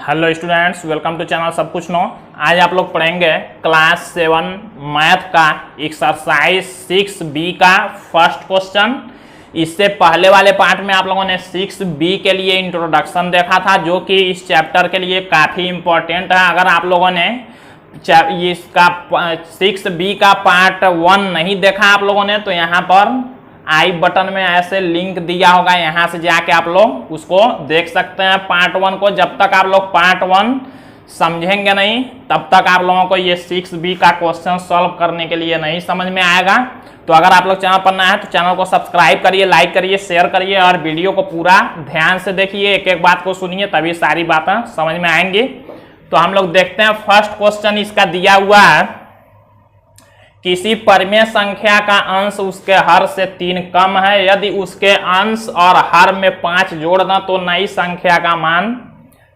Hello students, welcome to channel सब कुछ no. आज आप लोग पढ़ेंगे क्लास 7 मैथ का एक्सरसाइज 6B का फर्स्ट क्वेश्चन। इससे पहले वाले पार्ट में आप लोगों ने 6B के लिए इंट्रोडक्शन देखा था, जो कि इस चैप्टर के लिए काफ़ी इम्पोर्टेंट है। अगर आप लोगों ने इसका 6B का पार्ट 1 नहीं देखा आप लोगों ने, तो यहाँ पर आई बटन में ऐसे लिंक दिया होगा, यहाँ से जाके आप लोग उसको देख सकते हैं पार्ट 1 को। जब तक आप लोग पार्ट 1 समझेंगे नहीं, तब तक आप लोगों को ये 6B का क्वेश्चन सॉल्व करने के लिए नहीं समझ में आएगा। तो अगर आप लोग चैनल पर नए हैं तो चैनल को सब्सक्राइब करिए, लाइक करिए, शेयर करिए और वीडियो को पूरा ध्यान से देखिए, एक एक बात को सुनिए, तभी सारी बातें समझ में आएंगी। तो हम लोग देखते हैं फर्स्ट क्वेश्चन इसका दिया हुआ है। किसी परिमेय संख्या का अंश उसके हर से 3 कम है। यदि उसके अंश और हर में 5 जोड़ दें तो नई संख्या का मान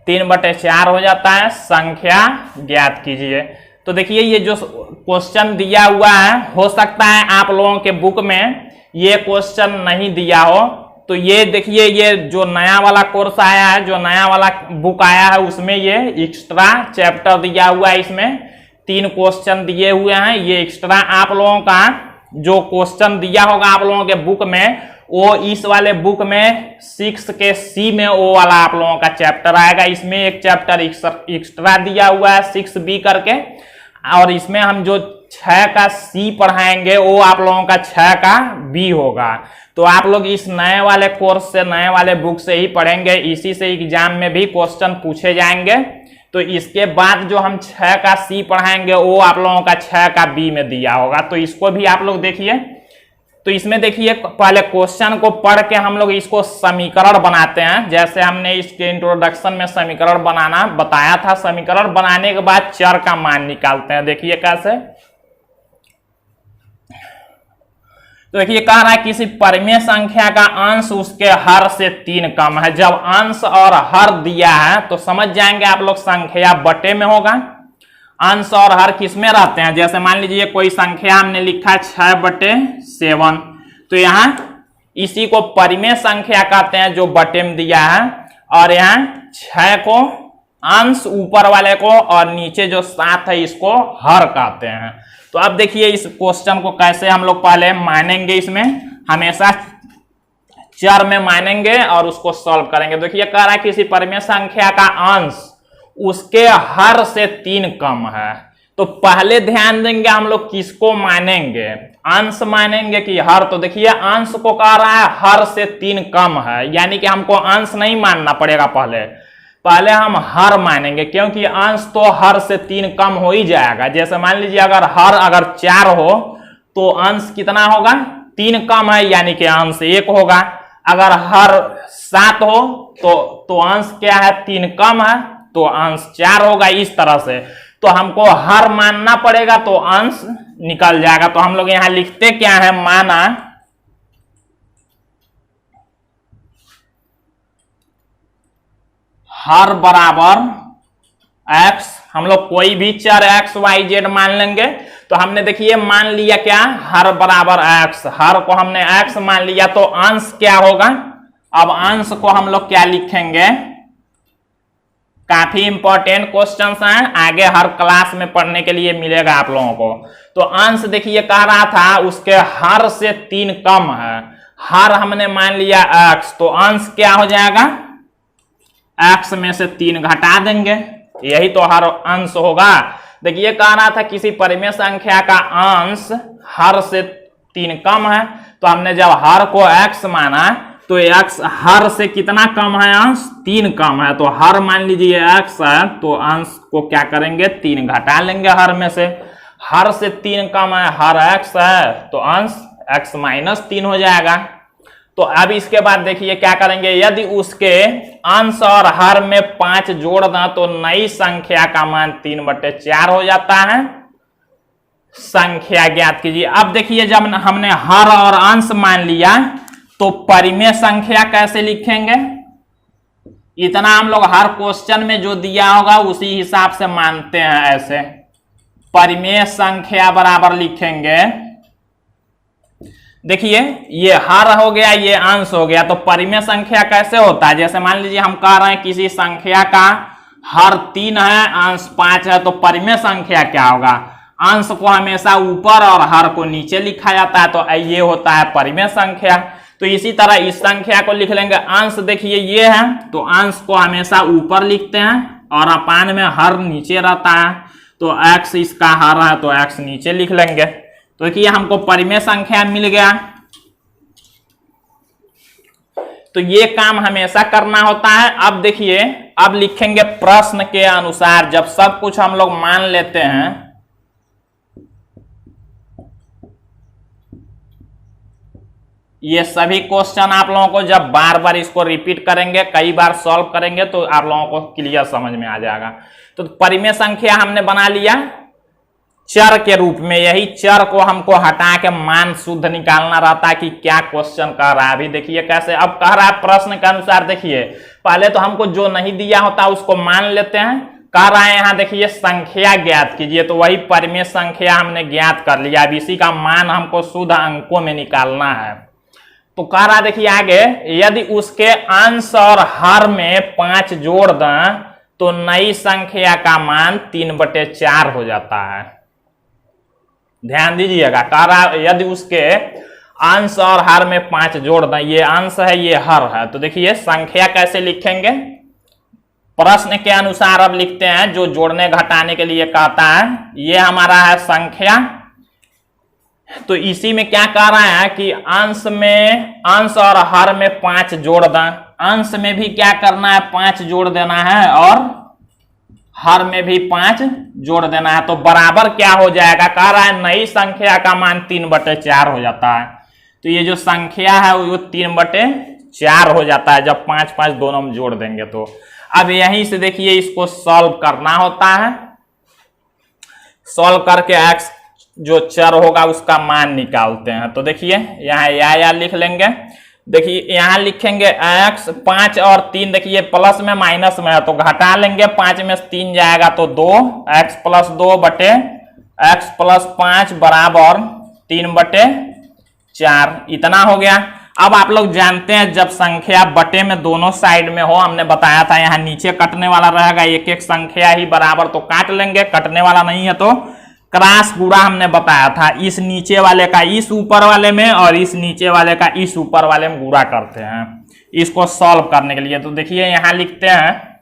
3/4 हो जाता है। संख्या ज्ञात कीजिए। तो देखिए, ये जो क्वेश्चन दिया हुआ है, हो सकता है आप लोगों के बुक में ये क्वेश्चन नहीं दिया हो। तो ये देखिए, ये जो नया वाला कोर्स आया है, जो नया वाला बुक आया है, उसमें ये एक्स्ट्रा चैप्टर दिया हुआ है। इसमें 3 क्वेश्चन दिए हुए हैं। ये एक्स्ट्रा आप लोगों का जो क्वेश्चन दिया होगा आप लोगों के बुक में, वो इस वाले बुक में 6 के C में वो वाला आप लोगों का चैप्टर आएगा। इसमें एक चैप्टर एक्स्ट्रा दिया हुआ है 6B करके, और इसमें हम जो 6 का C पढ़ाएंगे वो आप लोगों का 6 का B होगा। तो आप लोग इस नए वाले कोर्स से, नए वाले बुक से ही पढ़ेंगे। इसी से एग्जाम में भी क्वेश्चन पूछे जाएंगे। तो इसके बाद जो हम 6 का C पढ़ाएंगे वो आप लोगों का 6 का B में दिया होगा। तो इसको भी आप लोग देखिए। तो इसमें देखिए, पहले क्वेश्चन को पढ़ के हम लोग इसको समीकरण बनाते हैं। जैसे हमने इसके इंट्रोडक्शन में समीकरण बनाना बताया था। समीकरण बनाने के बाद चर का मान निकालते हैं। देखिए कैसे। तो देखिए, कह रहा है किसी परिमेय संख्या का अंश उसके हर से 3 कम है। जब अंश और हर दिया है तो समझ जाएंगे आप लोग, संख्या बटे में होगा। अंश और हर किस में रहते हैं? जैसे मान लीजिए कोई संख्या हमने लिखा 6/7, तो यहाँ इसी को परिमेय संख्या कहते हैं, जो बटे में दिया है। और यहाँ 6 को अंश ऊपर वाले को, और नीचे जो 7 है इसको हर कहते हैं। तो अब देखिए, इस क्वेश्चन को कैसे हम लोग पहले मानेंगे। इसमें हमेशा चर में मानेंगे और उसको सॉल्व करेंगे। देखिए, कह रहा है किसी परिमेय संख्या का अंश उसके हर से 3 कम है। तो पहले ध्यान देंगे हम लोग किसको मानेंगे, अंश मानेंगे कि हर। तो देखिए, अंश को कह रहा है हर से 3 कम है, यानी कि हमको अंश नहीं मानना पड़ेगा। पहले हम हर मानेंगे, क्योंकि अंश तो हर से 3 कम हो ही जाएगा। जैसे मान लीजिए अगर 4 हो तो अंश कितना होगा? 3 कम है, यानी कि अंश 1 होगा। अगर हर 7 हो तो अंश क्या है? 3 कम है, तो अंश 4 होगा। इस तरह से तो हमको हर मानना पड़ेगा, तो अंश निकल जाएगा। तो हम लोग यहां लिखते क्या है? माना हर बराबर x। हम लोग कोई भी चर x, y, z मान लेंगे। तो हमने देखिए मान लिया क्या? हर बराबर x। हर को हमने x मान लिया, तो अंश क्या होगा? अब अंश को हम लोग क्या लिखेंगे? काफी इंपॉर्टेंट क्वेश्चंस हैं, आगे हर क्लास में पढ़ने के लिए मिलेगा आप लोगों को। तो अंश देखिए, कह रहा था उसके हर से 3 कम है। हर हमने मान लिया x, तो अंश क्या हो जाएगा? x में से 3 घटा देंगे, यही तो हर अंश होगा। देखिए, कह रहा था किसी परिमेय संख्या का अंश हर से 3 कम है। तो हमने जब हर को x माना, तो x हर से कितना कम है? अंश 3 कम है। तो हर मान लीजिए x है, तो अंश को क्या करेंगे? 3 घटा लेंगे हर में से। हर से 3 कम है, हर x है, तो अंश x - 3 हो जाएगा। तो अब इसके बाद देखिए क्या करेंगे? यदि उसके अंश और हर में 5 जोड़ दें तो नई संख्या का मान 3/4 हो जाता है। संख्या ज्ञात कीजिए। अब देखिए, जब हमने हर और अंश मान लिया, तो परिमेय संख्या कैसे लिखेंगे? इतना हम लोग हर क्वेश्चन में जो दिया होगा उसी हिसाब से मानते हैं। ऐसे परिमेय संख्या बराबर लिखेंगे। देखिए, ये हर हो गया, ये अंश हो गया। तो परिमेय संख्या कैसे होता है? जैसे मान लीजिए हम कह रहे हैं किसी संख्या का हर 3 है, अंश 5 है, तो परिमेय संख्या क्या होगा? अंश को हमेशा ऊपर और हर को नीचे लिखा जाता है, तो ये होता है परिमेय संख्या। तो इसी तरह इस संख्या को लिख लेंगे। अंश देखिए ये है, तो अंश को हमेशा ऊपर लिखते हैं और अपान में हर नीचे रहता है, तो x इसका हर है, तो x नीचे लिख लेंगे। तो देखिए हमको परिमेय संख्या मिल गया। तो ये काम हमेशा करना होता है। अब देखिए, अब लिखेंगे प्रश्न के अनुसार। जब सब कुछ हम लोग मान लेते हैं, ये सभी क्वेश्चन आप लोगों को जब बार बार इसको रिपीट करेंगे, कई बार सॉल्व करेंगे, तो आप लोगों को क्लियर समझ में आ जाएगा। तो परिमेय संख्या हमने बना लिया चर के रूप में। यही चर को हमको हटा के मान शुद्ध निकालना रहता है कि क्या क्वेश्चन कह रहा है। अभी देखिए कैसे अब कह रहा है प्रश्न के अनुसार। देखिए पहले तो हमको जो नहीं दिया होता उसको मान लेते हैं। कह रहा है यहाँ देखिए संख्या ज्ञात कीजिए, तो वही परिमेय संख्या हमने ज्ञात कर लिया। अब इसी का मान हमको शुद्ध अंकों में निकालना है। तो कह रहा देखिए आगे, यदि उसके अंश और हर में 5 जोड़ दें तो नई संख्या का मान 3/4 हो जाता है। ध्यान दीजिएगा, कह रहा यदि उसके अंश और हर में 5 जोड़ दें, ये अंश है ये हर है, तो देखिए संख्या कैसे लिखेंगे प्रश्न के अनुसार। अब लिखते हैं, जो जोड़ने घटाने के लिए कहता है, ये हमारा है संख्या। तो इसी में क्या कह रहा है कि अंश और हर में 5 जोड़ दें। अंश में भी क्या करना है, 5 जोड़ देना है, और हर में भी 5 जोड़ देना है। तो बराबर क्या हो जाएगा, कह रहा है नई संख्या का मान 3/4 हो जाता है। तो ये जो संख्या है वो 3/4 हो जाता है जब 5 दोनों में जोड़ देंगे। तो अब यहीं से देखिए इसको सॉल्व करना होता है। सॉल्व करके x जो चर होगा उसका मान निकालते हैं। तो देखिए यहाँ या लिख लेंगे। देखिए यहाँ लिखेंगे x, 5 और 3, देखिए प्लस में माइनस में है तो घटा लेंगे। 5 में से 3 जाएगा तो 2, x + 2 बटे x + 5 बराबर 3/4। इतना हो गया। अब आप लोग जानते हैं जब संख्या बटे में दोनों साइड में हो, हमने बताया था यहाँ नीचे कटने वाला रहेगा, एक एक संख्या ही बराबर तो काट लेंगे, कटने वाला नहीं है तो क्रॉस गुणा हमने बताया था। इस नीचे वाले का इस ऊपर वाले में और इस नीचे वाले का इस ऊपर वाले में गुणा करते हैं इसको सॉल्व करने के लिए। तो देखिए यहां लिखते हैं,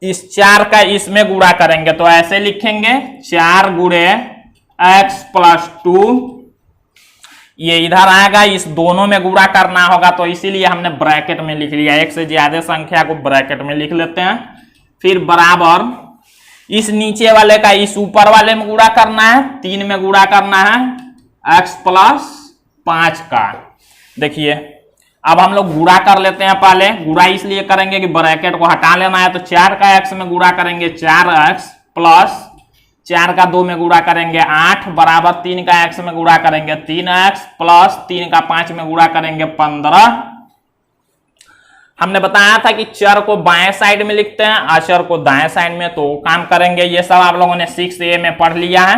इस 4 का इसमें गुणा करेंगे तो ऐसे लिखेंगे 4 गुणे x + 2, ये इधर आएगा, इस दोनों में गुणा करना होगा तो इसीलिए हमने ब्रैकेट में लिख लिया। एक से ज्यादा संख्या को ब्रैकेट में लिख लेते हैं। फिर बराबर इस नीचे वाले का इस ऊपर वाले में गुणा करना है, 3 में गुणा करना है x + 5 का। देखिए अब हम लोग गुणा कर लेते हैं। पहले गुणा इसलिए करेंगे कि ब्रैकेट को हटा लेना है। तो 4 का x में गुणा करेंगे 4x प्लस 4 का 2 में गुणा करेंगे 8 बराबर 3 का x में गुणा करेंगे 3x प्लस 3 का 5 में गुणा करेंगे 15। हमने बताया था कि चर को बाएं साइड में लिखते हैं, अचर को दाएं साइड में, तो काम करेंगे। ये सब आप लोगों ने 6a में पढ़ लिया है।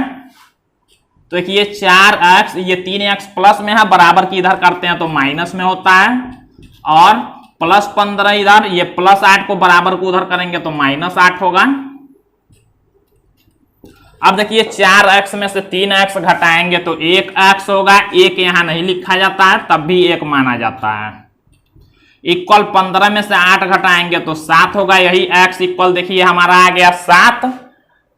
तो देखिए 4x, ये 3x प्लस में है, बराबर की इधर करते हैं तो माइनस में होता है, और प्लस 15 इधर, ये प्लस 8 को बराबर को उधर करेंगे तो -8 होगा। अब देखिए 4x में से 3x घटाएंगे तो 1x होगा। 1 यहां नहीं लिखा जाता है तब भी 1 माना जाता है। इक्वल 15 में से 8 घटाएंगे तो 7 होगा। यही x इक्वल देखिए हमारा आ गया 7।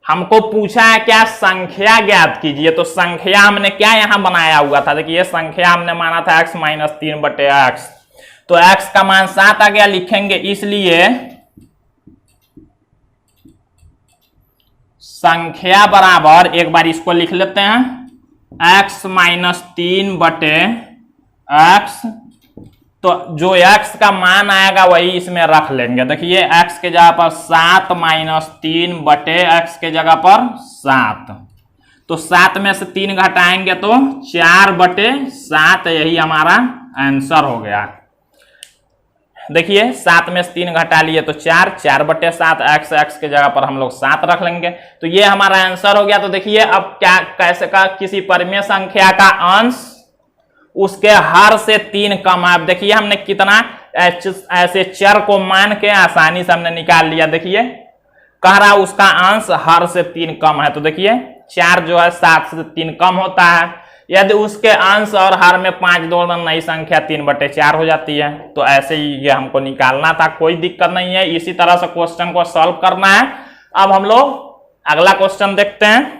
हमको पूछा है क्या, संख्या ज्ञात कीजिए। तो संख्या हमने क्या यहां बनाया हुआ था, देखिए संख्या हमने माना था x - 3/x, तो x का मान 7 आ गया। लिखेंगे इसलिए संख्या बराबर, एक बार इसको लिख लेते हैं, x - 3/x, तो जो x का मान आएगा वही इसमें रख लेंगे। देखिए x के जगह पर 7 - 3/x के जगह पर 7, तो 7 में से 3 घटाएंगे तो 4/7, यही हमारा आंसर हो गया। देखिए 7 में से 3 घटा लिए तो 4/7, x के जगह पर हम लोग 7 रख लेंगे, तो ये हमारा आंसर हो गया। तो देखिए अब क्या कैसे का किसी परिमेय संख्या का अंश उसके हर से 3 कम है। अब देखिए हमने कितना ऐसे चर को मान के आसानी से हमने निकाल लिया। देखिए कह रहा उसका अंश हर से 3 कम है, तो देखिए 4 जो है 7 से 3 कम होता है। यदि उसके अंश और हर में 5 जोड़ना नई संख्या 3/4 हो जाती है। तो ऐसे ही ये हमको निकालना था, कोई दिक्कत नहीं है। इसी तरह से क्वेश्चन को सॉल्व करना है। अब हम लोग अगला क्वेश्चन देखते हैं।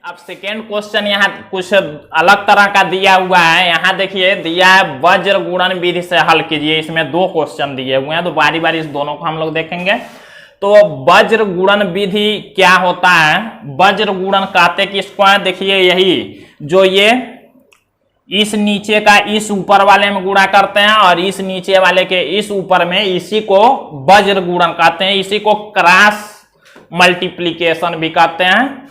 अब सेकेंड क्वेश्चन यहाँ कुछ अलग तरह का दिया हुआ है। यहाँ देखिए दिया है वज्र गुणन विधि से हल कीजिए। इसमें 2 क्वेश्चन दिए हुए हैं, तो बारी बारी इस दोनों को हम लोग देखेंगे। तो वज्र गुणन विधि क्या होता है? वज्र गुणन कहते किसको है? देखिए यही जो ये इस नीचे का इस ऊपर वाले में गुणा करते हैं और इस नीचे वाले के इस ऊपर में, इसी को वज्र गुणन कहते हैं। इसी को क्रॉस मल्टीप्लीकेशन भी कहते हैं।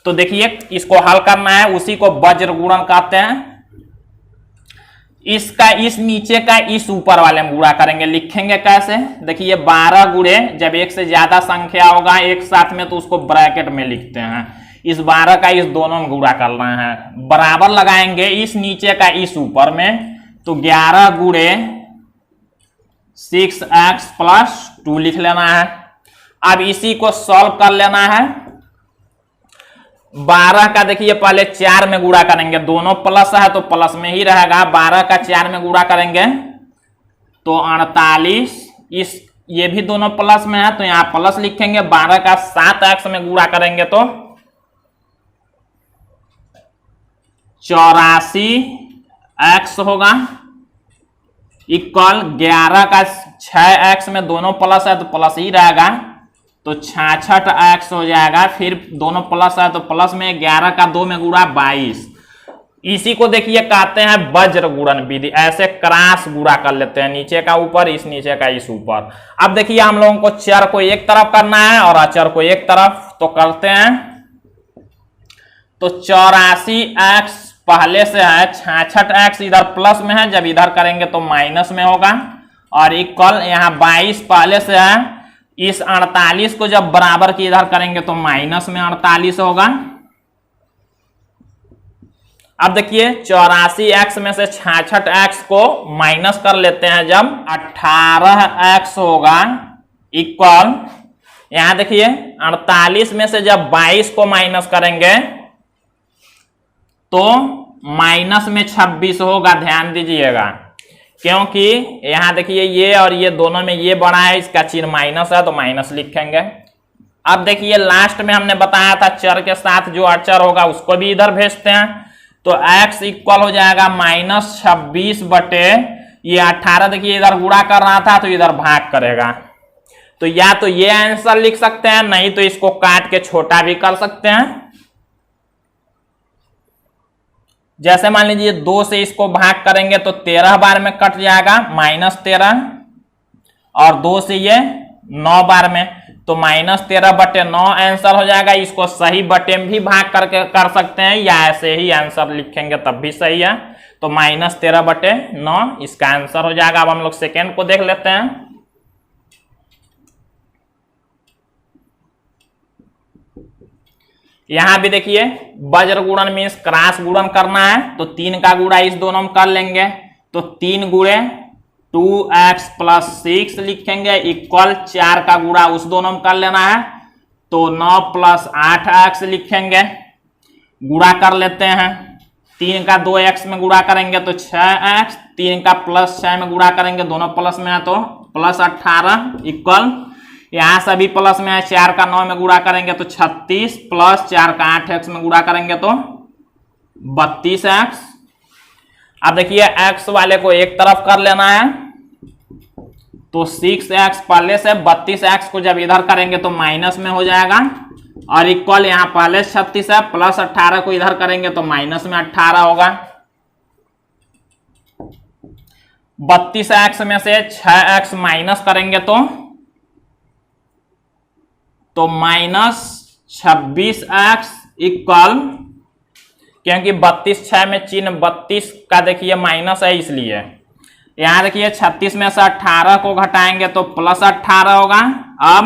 तो देखिए इसको हल करना है, उसी को वज्र गुणन कहते हैं। इसका इस नीचे का इस ऊपर वाले में गुणा करेंगे। लिखेंगे कैसे? देखिए 12 गुणे, जब एक से ज्यादा संख्या होगा एक साथ में तो उसको ब्रैकेट में लिखते हैं। इस 12 का इस दोनों में गुणा करना है, बराबर लगाएंगे इस नीचे का इस ऊपर में। तो 11 गुणे 6x + 2 लिख लेना है। अब इसी को सॉल्व कर लेना है। 12 का देखिए पहले 4 में गुणा करेंगे, दोनों प्लस है तो प्लस में ही रहेगा। 12 का 4 में गुणा करेंगे तो 48, इस ये भी दोनों प्लस में है तो यहां प्लस लिखेंगे। 12 का 7x में गुणा करेंगे तो 84x होगा, इक्वल 11 का 6x में दोनों प्लस है तो प्लस ही रहेगा तो 66x हो जाएगा। फिर दोनों प्लस है तो प्लस में 11 का 2 में गुणा 22। इसी को देखिए कहते हैं वज्र गुणन विधि। ऐसे क्रॉस गुणा कर लेते हैं, नीचे का ऊपर, इस नीचे का इस ऊपर। अब देखिए हम लोगों को चर को एक तरफ करना है और अचर को एक तरफ, तो करते हैं। तो 84x पहले से है, 66x इधर प्लस में है, जब इधर करेंगे तो माइनस में होगा। और इक्वल यहाँ 22 पहले से है, इस 48 को जब बराबर की इधर करेंगे तो माइनस में 48 होगा। अब देखिए 84x में से 66x को माइनस कर लेते हैं, जब 18x होगा, इक्वल यहां देखिए 48 में से जब 22 को माइनस करेंगे तो माइनस में 26 होगा। ध्यान दीजिएगा, क्योंकि यहां देखिए ये और ये दोनों में ये बड़ा है, इसका चिन्ह माइनस है तो माइनस लिखेंगे। अब देखिए लास्ट में हमने बताया था चर के साथ जो अचर होगा उसको भी इधर भेजते हैं। तो x इक्वल हो जाएगा -26 बटे ये 18। देखिए इधर गुणा कर रहा था तो इधर भाग करेगा। तो या तो ये आंसर लिख सकते हैं, नहीं तो इसको काट के छोटा भी कर सकते हैं। जैसे मान लीजिए 2 से इसको भाग करेंगे तो 13 बार में कट जाएगा, -13, और 2 से ये 9 बार में, तो -13 बटे 9 आंसर हो जाएगा। इसको सही बटे में भी भाग करके कर सकते हैं, या ऐसे ही आंसर लिखेंगे तब भी सही है। तो -13 बटे 9 इसका आंसर हो जाएगा। अब हम लोग सेकेंड को देख लेते हैं। यहां भी देखिए वज्र गुणन मीन्स क्रॉस गुणन करना है, तो 3 का गुणा इस दोनों में कर लेंगे। तो 3 गुणे 2x + 6 लिखेंगे, इक्वल 4 का गुणा उस दोनों में कर लेना है तो 9 + 8x लिखेंगे। गुणा कर लेते हैं। 3 का 2x में गुणा करेंगे तो 6x, 3 का +6 में गुणा करेंगे, दोनों प्लस में है तो +18, इक्वल यहां सभी प्लस में है। 4 का 9 में गुणा करेंगे तो 36, प्लस 4 का 8x में गुणा करेंगे तो 32x। अब देखिए x वाले को एक तरफ कर लेना है, तो 6x पहले से 32x को जब इधर करेंगे तो माइनस में हो जाएगा, और इक्वल यहां पहले 36 है, प्लस 18 को इधर करेंगे तो माइनस में 18 होगा। 32x में से 6x माइनस करेंगे तो -26x, इक्वल, क्योंकि 32 6 में चिन्ह 32 का देखिए माइनस है, इसलिए यहां देखिए 36 में से 18 को घटाएंगे तो +18 होगा। अब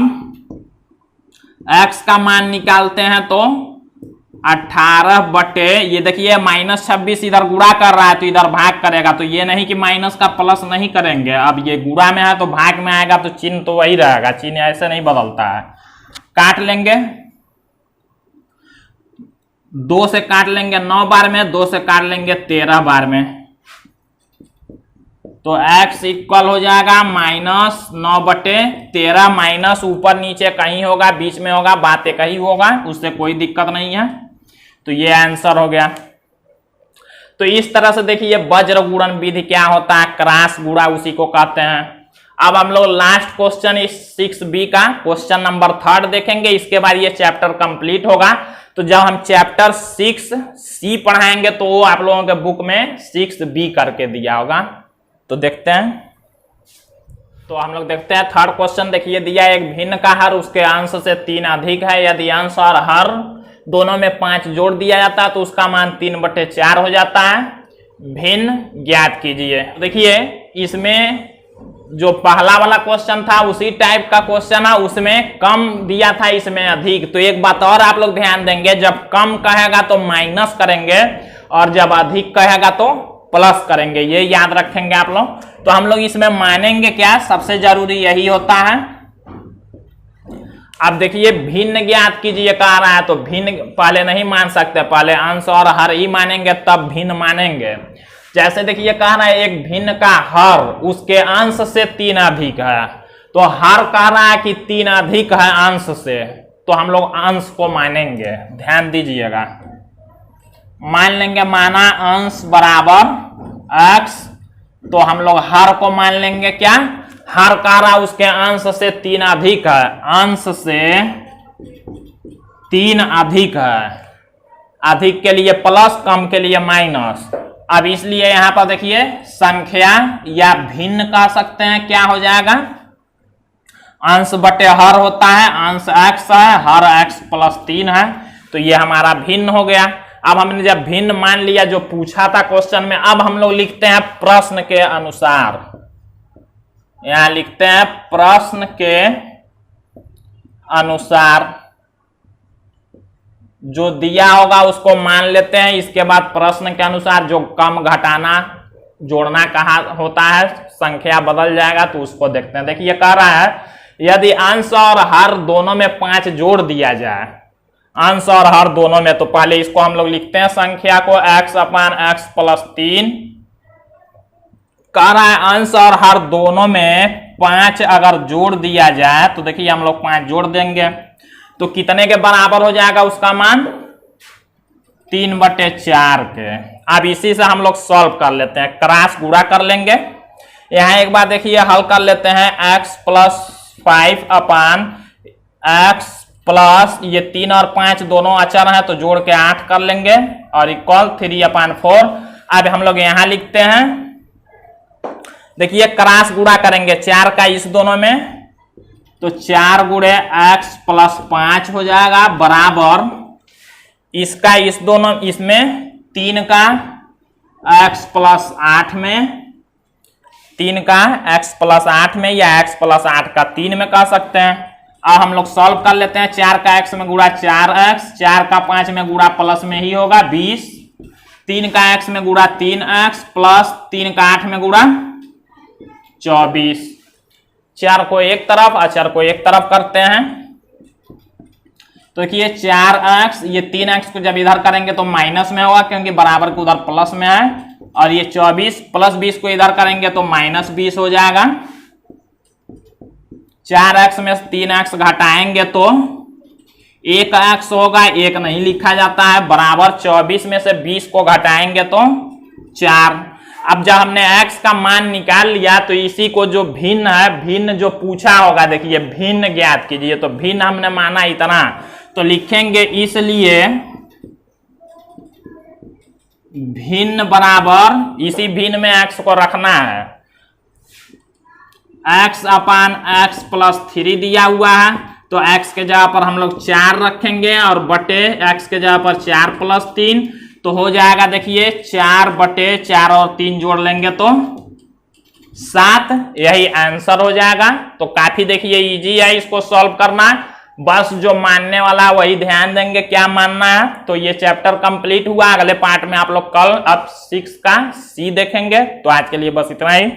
x का मान निकालते हैं तो 18 बटे ये देखिए -26 इधर गुणा कर रहा है तो इधर भाग करेगा, तो ये नहीं कि माइनस का प्लस नहीं करेंगे, अब ये गुणा में है तो भाग में आएगा तो चिन्ह तो वही रहेगा, चिन्ह ऐसे नहीं बदलता है। काट लेंगे, 2 से काट लेंगे 9 बार में, 2 से काट लेंगे 13 बार में, तो x इक्वल हो जाएगा -9 बटे 13, माइनस ऊपर नीचे कहीं होगा, बीच में होगा, बात एक ही होगा, उससे कोई दिक्कत नहीं है, तो ये आंसर हो गया। तो इस तरह से देखिए वज्र गुणन विधि क्या होता है, क्रॉस गुणा उसी को कहते हैं। अब हम लोग लास्ट क्वेश्चन इस 6b का क्वेश्चन नंबर 3 देखेंगे, इसके बाद ये चैप्टर कंप्लीट होगा। तो जब हम चैप्टर 6c पढ़ाएंगे तो वो आप लोगों के बुक में 6b करके दिया होगा, तो देखते हैं। तो हम लोग देखते हैं 3rd क्वेश्चन, देखिए दिया एक भिन्न का हर उसके अंश से 3 अधिक है, यदि अंश और हर दोनों में 5 जोड़ दिया जाता है तो उसका मान 3/4 हो जाता है, भिन्न ज्ञात कीजिए। देखिए इसमें जो पहला वाला क्वेश्चन था उसी टाइप का क्वेश्चन है, उसमें कम दिया था, इसमें अधिक। तो एक बात और आप लोग ध्यान देंगे, जब कम कहेगा तो माइनस करेंगे और जब अधिक कहेगा तो प्लस करेंगे, ये याद रखेंगे आप लोग। तो हम लोग इसमें मानेंगे क्या, सबसे जरूरी यही होता है। अब देखिए भिन्न ज्ञात कीजिए कह रहा है, तो भिन्न पहले नहीं मान सकते, पहले अंश और हर ही मानेंगे तब भिन्न मानेंगे। जैसे देखिए कह रहा है एक भिन्न का हर उसके अंश से 3 अधिक है, तो हर कह रहा है कि 3 अधिक है अंश से, तो हम लोग अंश को मानेंगे, ध्यान दीजिएगा। मान लेंगे, माना अंश बराबर x, तो हम लोग हर को मान लेंगे क्या, हर कह रहा उसके अंश से 3 अधिक है, अंश से 3 अधिक है, अधिक के लिए प्लस, कम के लिए माइनस। अब इसलिए यहां पर देखिए संख्या या भिन्न कह सकते हैं, क्या हो जाएगा, अंश बटे हर होता है, अंश x है, हर x + 3 है, तो ये हमारा भिन्न हो गया। अब हमने जब भिन्न मान लिया जो पूछा था क्वेश्चन में, अब हम लोग लिखते हैं प्रश्न के अनुसार, यहां लिखते हैं प्रश्न के अनुसार, जो दिया होगा उसको मान लेते हैं, इसके बाद प्रश्न के अनुसार जो कम घटाना जोड़ना कहा होता है, संख्या बदल जाएगा तो उसको देखते हैं। देखिए कह रहा है यदि अंश और हर दोनों में 5 जोड़ दिया जाए, अंश और हर दोनों में, तो पहले इसको हम लोग लिखते हैं संख्या को x/x + 3, कह रहा है अंश और हर दोनों में 5 अगर जोड़ दिया जाए, तो देखिए हम लोग 5 जोड़ देंगे तो कितने के बराबर हो जाएगा उसका मान, 3/4 के। अब इसी से हम लोग सॉल्व कर लेते हैं, क्रॉस गुणा कर लेंगे। यहां एक बार देखिए हल कर लेते हैं, x + 5/x प्लस ये 3 और 5 दोनों अचर हैं तो जोड़ के 8 कर लेंगे और इक्वल 3/4। अब हम लोग यहां लिखते हैं, देखिए क्रॉस गुणा करेंगे 4 का इस दोनों में, तो 4 गुणे x + 5 हो जाएगा, बराबर इसका इस दोनों, इसमें 3 का x + 8 में, 3 का x + 8 में या x + 8 का 3 में कह सकते हैं। अब हम लोग सॉल्व कर लेते हैं, 4 का x में गुणा 4x, 4 का 5 में गुणा प्लस में ही होगा 20, 3 का x में गुणा 3x प्लस 3 का 8 में गुणा 24। 4 को एक तरफ, अचर को एक तरफ करते हैं, तो देखिए 4x, ये 3x को जब इधर करेंगे तो माइनस में होगा क्योंकि बराबर को उधर प्लस में है, और ये 24 + 20 को इधर करेंगे तो -20 हो जाएगा। 4x में 3x घटाएंगे तो 1x होगा, 1 नहीं लिखा जाता है, बराबर 24 में से 20 को घटाएंगे तो 4। अब जब हमने x का मान निकाल लिया तो इसी को जो भिन्न है, भिन्न जो पूछा होगा, देखिए भिन्न ज्ञात कीजिए, तो भिन्न हमने माना इतना, तो लिखेंगे इसलिए भिन्न बराबर, इसी भिन्न में x को रखना है, x/x + 3 दिया हुआ है, तो x के जगह पर हम लोग 4 रखेंगे और बटे x के जगह पर 4 + 3, तो हो जाएगा देखिए 4/4 और 3 जोड़ लेंगे तो 7, यही आंसर हो जाएगा। तो काफी देखिए इजी है इसको सॉल्व करना, बस जो मानने वाला वही ध्यान देंगे क्या मानना है। तो ये चैप्टर कंप्लीट हुआ। अगले पार्ट में आप लोग कल अब 6 का सी देखेंगे। तो आज के लिए बस इतना ही।